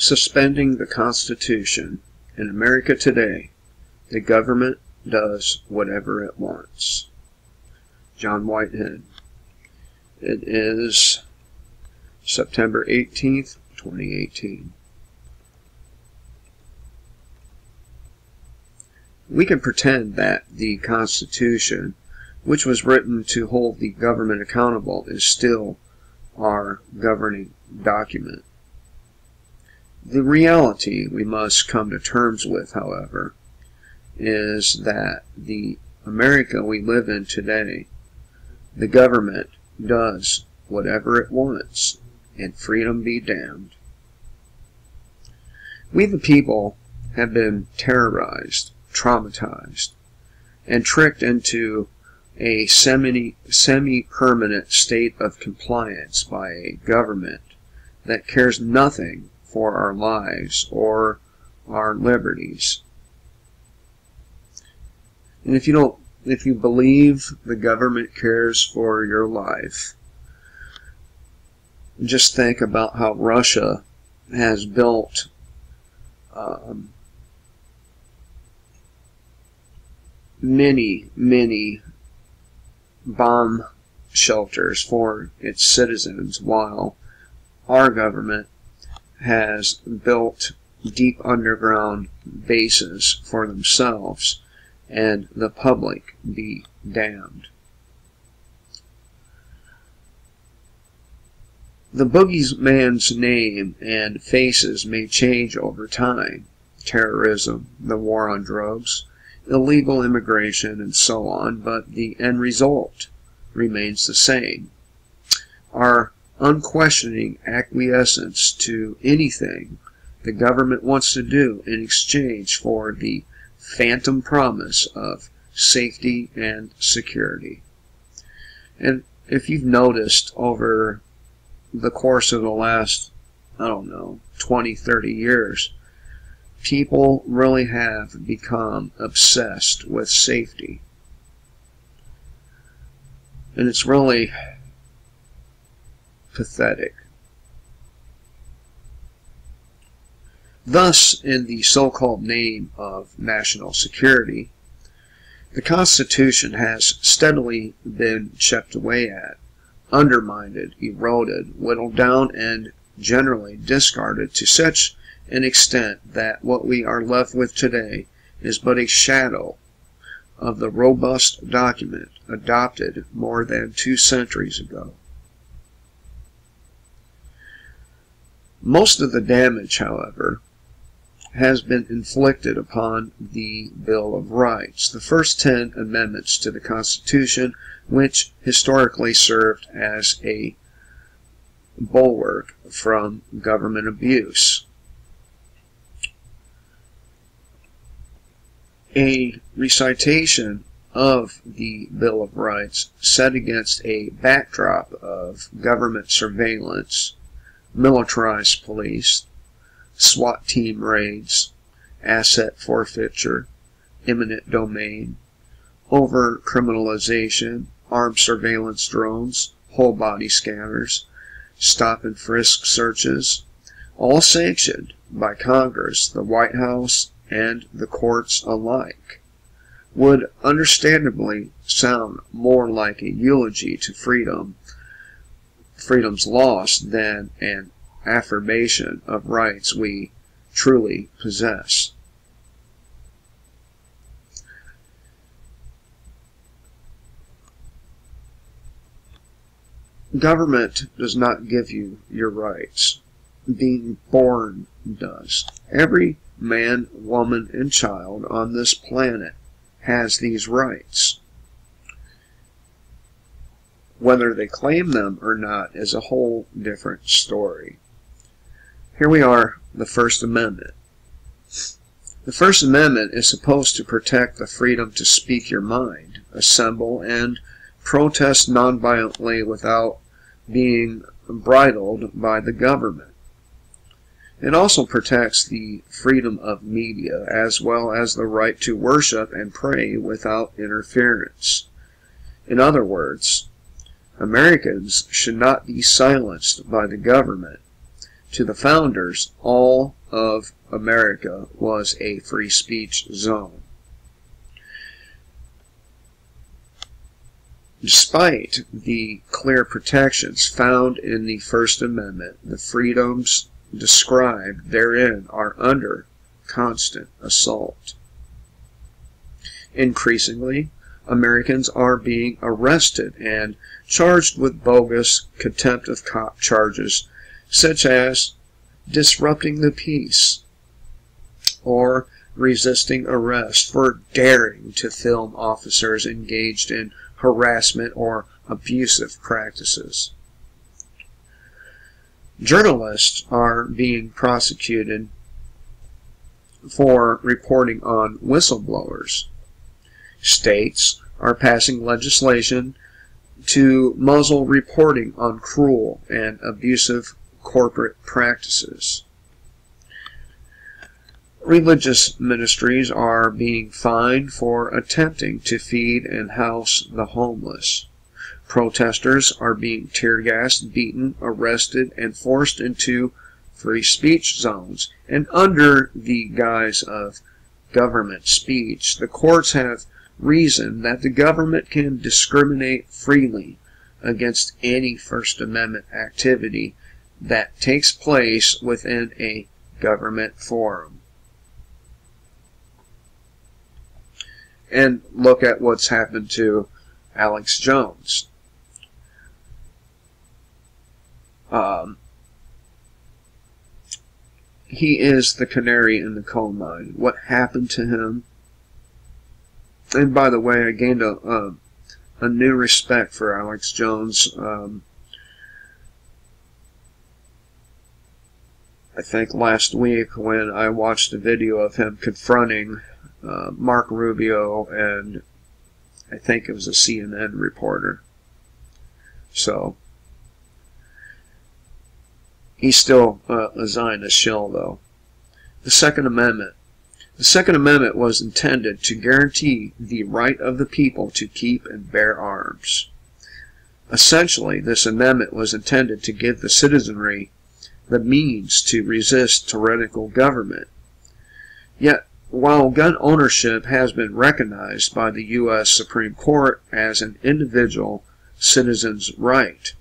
Suspending the Constitution. In America today, the government does whatever it wants. John Whitehead. It is September 18th, 2018. We can pretend that the Constitution, which was written to hold the government accountable, is still our governing document. The reality we must come to terms with, however, is that the America we live in today, the government does whatever it wants, and freedom be damned. We the people have been terrorized, traumatized, and tricked into a semi-permanent state of compliance by a government that cares nothing for our lives or our liberties. And if you believe the government cares for your life, just think about how Russia has built many bomb shelters for its citizens, while our government has built deep underground bases for themselves, and the public be damned. The boogeyman's name and faces may change over time: terrorism, the war on drugs, illegal immigration, and so on, but the end result remains the same. Our unquestioning acquiescence to anything the government wants to do in exchange for the phantom promise of safety and security. And if you've noticed over the course of the last, 20, 30 years, people really have become obsessed with safety. And it's really pathetic. Thus, in the so-called name of national security, the Constitution has steadily been chipped away at, undermined, eroded, whittled down, and generally discarded to such an extent that what we are left with today is but a shadow of the robust document adopted more than 2 centuries ago. Most of the damage, however, has been inflicted upon the Bill of Rights, the first 10 amendments to the Constitution, which historically served as a bulwark from government abuse. A recitation of the Bill of Rights set against a backdrop of government surveillance, militarized police, SWAT team raids, asset forfeiture, eminent domain, over-criminalization, armed surveillance drones, whole-body scanners, stop and frisk searches, all sanctioned by Congress, the White House, and the courts alike, would understandably sound more like a eulogy to freedom's loss than an affirmation of rights we truly possess. Government does not give you your rights. Being born does. Every man, woman, and child on this planet has these rights. Whether they claim them or not is a whole different story. Here we are, the First Amendment. The First Amendment is supposed to protect the freedom to speak your mind, assemble, and protest nonviolently without being bridled by the government. It also protects the freedom of media, as well as the right to worship and pray without interference. In other words, Americans should not be silenced by the government to the founders, all of America was a free speech zone. Despite the clear protections found in the First Amendment, the freedoms described therein are under constant assault. Increasingly, Americans are being arrested and charged with bogus contempt of cop charges, such as disrupting the peace or resisting arrest for daring to film officers engaged in harassment or abusive practices. Journalists are being prosecuted for reporting on whistleblowers. States are passing legislation to muzzle reporting on cruel and abusive corporate practices. Religious ministries are being fined for attempting to feed and house the homeless. Protesters are being tear-gassed, beaten, arrested, and forced into free speech zones. And under the guise of government speech, the courts have reasoned that the government can discriminate freely against any First Amendment activity that takes place within a government forum. And look at what's happened to Alex Jones. He is the canary in the coal mine. What happened to him? And by the way, I gained a new respect for Alex Jones. I think last week when I watched a video of him confronting Mark Rubio, and I think it was a CNN reporter. So he's still a Zionist shill, though. The Second Amendment. The Second Amendment was intended to guarantee the right of the people to keep and bear arms. Essentially, this amendment was intended to give the citizenry the means to resist tyrannical government. Yet, while gun ownership has been recognized by the U.S. Supreme Court as an individual citizen's right,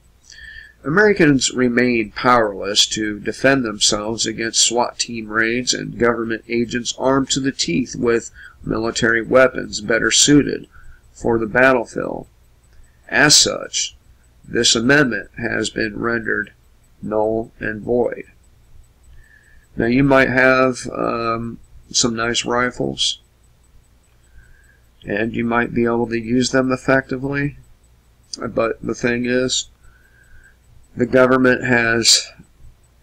Americans remain powerless to defend themselves against SWAT team raids and government agents armed to the teeth with military weapons better suited for the battlefield. As such, this amendment has been rendered null and void. Now, you might have some nice rifles, and you might be able to use them effectively, but the thing is, the government has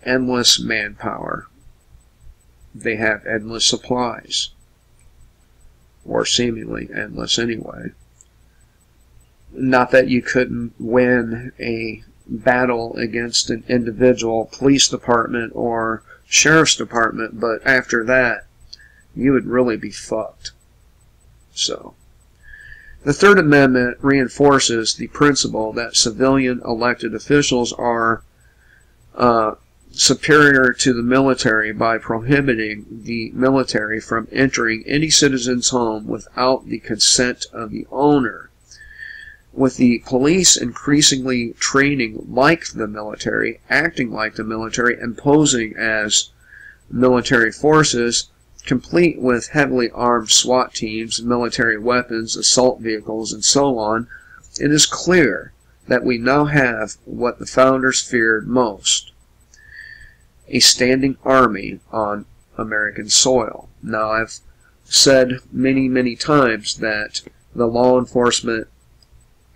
endless manpower. They have endless supplies, or seemingly endless anyway. Not that you couldn't win a battle against an individual police department or sheriff's department, but after that, you would really be fucked. So, the Third Amendment reinforces the principle that civilian elected officials are superior to the military by prohibiting the military from entering any citizen's home without the consent of the owner. With the police increasingly training like the military, acting like the military, and posing as military forces, complete with heavily armed SWAT teams, military weapons, assault vehicles, and so on, it is clear that we now have what the founders feared most: a standing army on American soil. Now, I've said many, many times that the law enforcement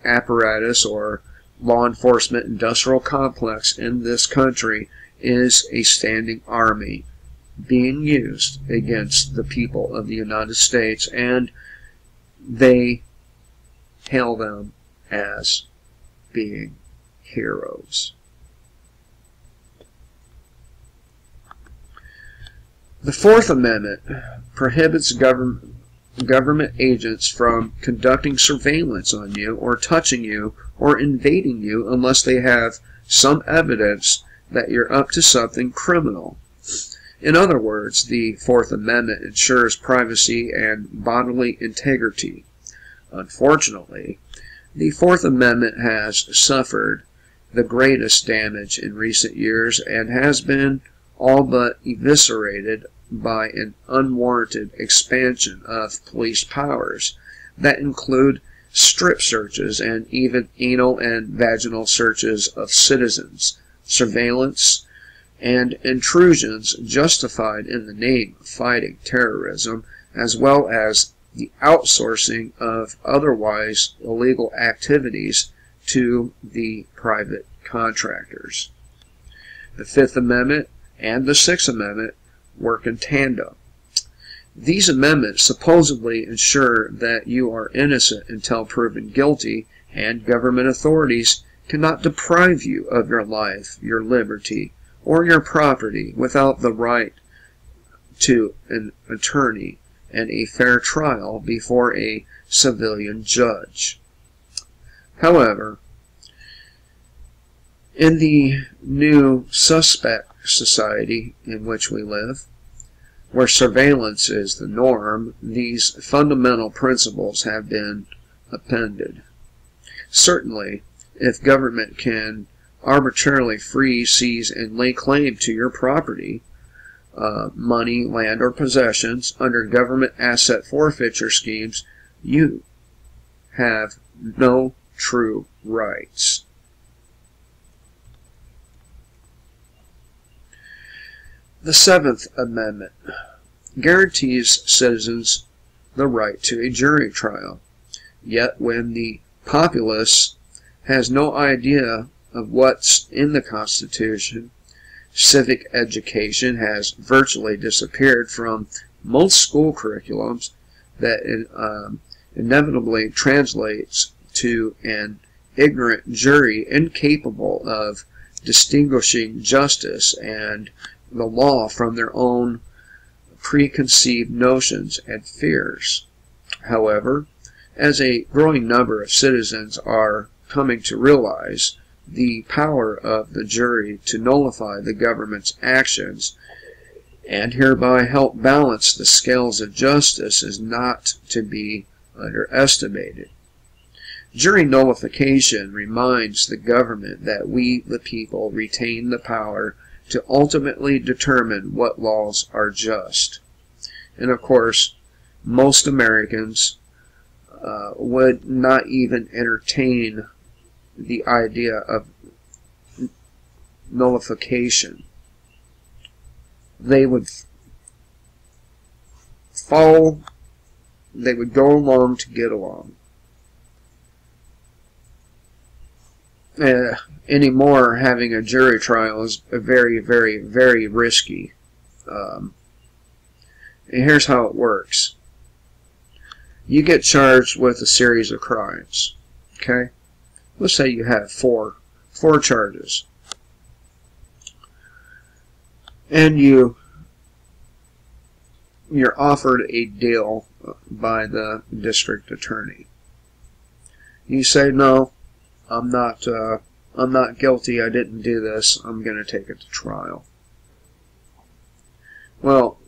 apparatus or law enforcement industrial complex in this country is a standing army being used against the people of the United States, and they hail them as being heroes. The Fourth Amendment prohibits government agents from conducting surveillance on you or touching you or invading you unless they have some evidence that you're up to something criminal. In other words, the Fourth Amendment ensures privacy and bodily integrity. Unfortunately, the Fourth Amendment has suffered the greatest damage in recent years and has been all but eviscerated by an unwarranted expansion of police powers that include strip searches and even anal and vaginal searches of citizens, surveillance, and intrusions justified in the name of fighting terrorism, as well as the outsourcing of otherwise illegal activities to the private contractors. The Fifth Amendment and the Sixth Amendment work in tandem. These amendments supposedly ensure that you are innocent until proven guilty, and government authorities cannot deprive you of your life, your liberty, or your property without the right to an attorney and a fair trial before a civilian judge. However, in the new suspect society in which we live, where surveillance is the norm, these fundamental principles have been appended. Certainly, if government can arbitrarily freeze, seize, and lay claim to your property, money, land, or possessions under government asset forfeiture schemes, you have no true rights. The Seventh Amendment guarantees citizens the right to a jury trial. Yet when the populace has no idea of what's in the Constitution, civic education has virtually disappeared from most school curriculums, that inevitably translates to an ignorant jury incapable of distinguishing justice and the law from their own preconceived notions and fears. However, as a growing number of citizens are coming to realize the power of the jury to nullify the government's actions and hereby help balance the scales of justice is not to be underestimated. Jury nullification reminds the government that we, the people, retain the power to ultimately determine what laws are just. And of course, most Americans would not even entertain the idea of nullification. They would follow, they would go along to get along. Anymore, having a jury trial is very, very, very risky. And here's how it works. You get charged with a series of crimes. Okay? Let's say you have four charges. And you're offered a deal by the district attorney. You say, no, I'm not guilty, I didn't do this, I'm going to take it to trial. Well,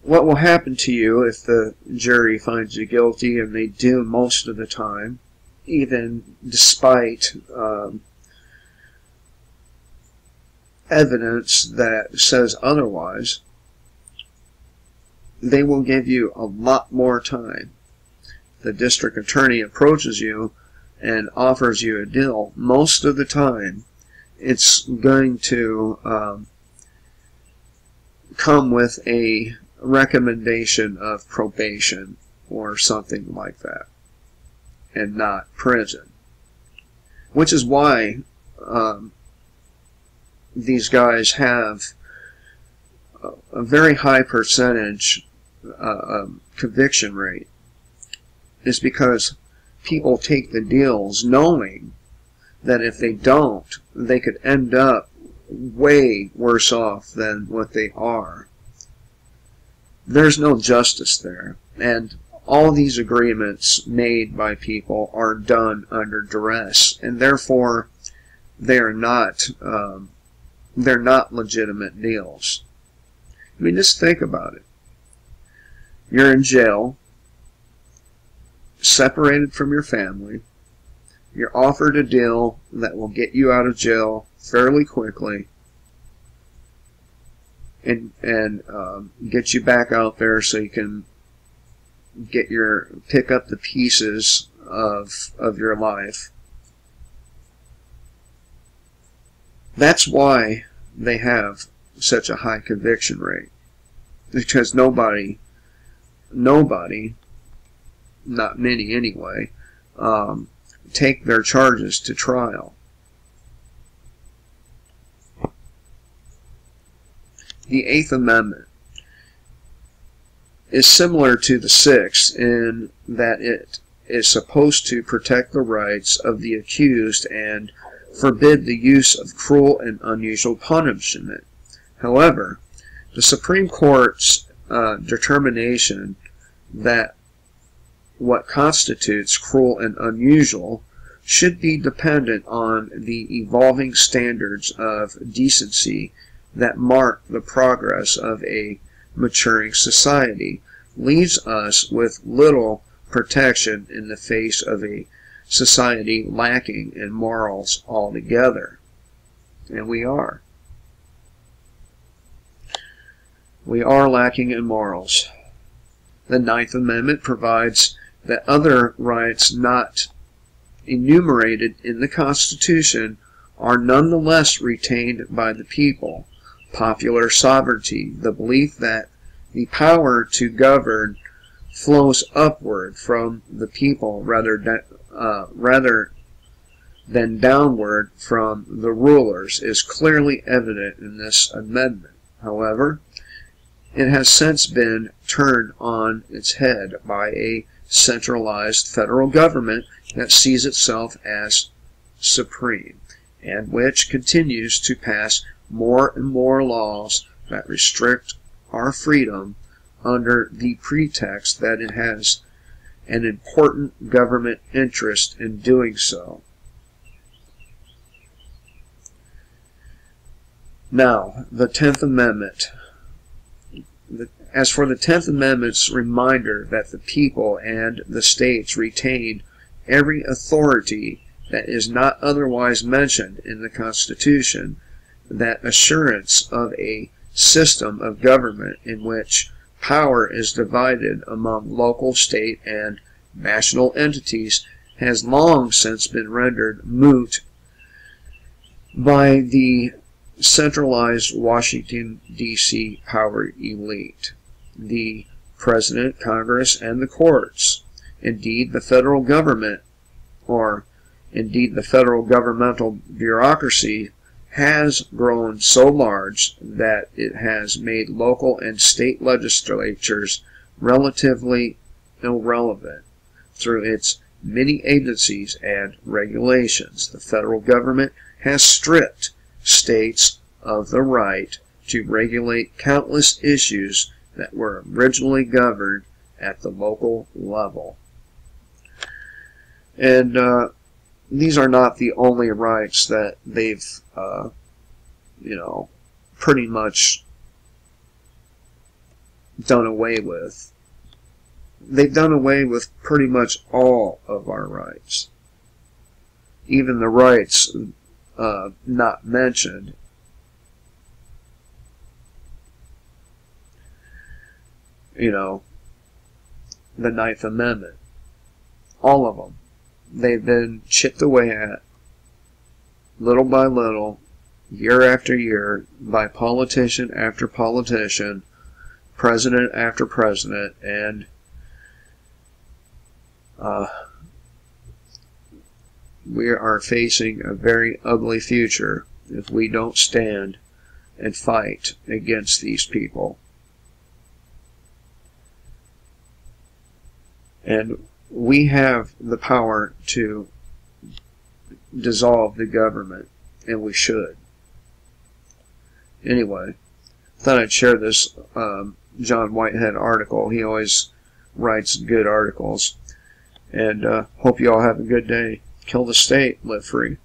what will happen to you if the jury finds you guilty, and they do most of the time, even despite evidence that says otherwise? They will give you a lot more time. The district attorney approaches you and offers you a deal. Most of the time, it's going to come with a recommendation of probation or something like that, and not prison. Which is why these guys have a very high percentage conviction rate, is because people take the deals knowing that if they don't, they could end up way worse off than what they are. There's no justice there, and all these agreements made by people are done under duress, and therefore they're not legitimate deals. I mean, just think about it. You're in jail, separated from your family. You're offered a deal that will get you out of jail fairly quickly and get you back out there so you can pick up the pieces of your life. That's why they have such a high conviction rate. Because nobody, not many anyway, take their charges to trial. The Eighth Amendment is similar to the Sixth in that it is supposed to protect the rights of the accused and forbid the use of cruel and unusual punishment. However, the Supreme Court's determination that what constitutes cruel and unusual should be dependent on the evolving standards of decency that mark the progress of a maturing society, leaves us with little protection in the face of a society lacking in morals altogether. And we are. We are lacking in morals. The Ninth Amendment provides that other rights not enumerated in the Constitution are nonetheless retained by the people. Popular sovereignty, the belief that the power to govern flows upward from the people rather than downward from the rulers, is clearly evident in this amendment. However, it has since been turned on its head by a centralized federal government that sees itself as supreme, and which continues to pass more and more laws that restrict our freedom under the pretext that it has an important government interest in doing so. Now, the 10th Amendment. As for the 10th Amendment's reminder that the people and the states retain every authority that is not otherwise mentioned in the Constitution, that assurance of a system of government in which power is divided among local, state, and national entities has long since been rendered moot by the centralized Washington, D.C. power elite, the President, Congress, and the courts. Indeed, the federal government, or indeed the federal governmental bureaucracy, has grown so large that it has made local and state legislatures relatively irrelevant through its many agencies and regulations. The federal government has stripped states of the right to regulate countless issues that were originally governed at the local level. And these are not the only rights that they've, pretty much done away with. They've done away with pretty much all of our rights. Even the rights not mentioned. The Ninth Amendment. All of them. They've been chipped away at, little by little, year after year, by politician after politician, president after president, and we are facing a very ugly future if we don't stand and fight against these people. And we have the power to dissolve the government, and we should. Anyway, thought I'd share this John Whitehead article. He always writes good articles. And hope you all have a good day. Kill the state, live free.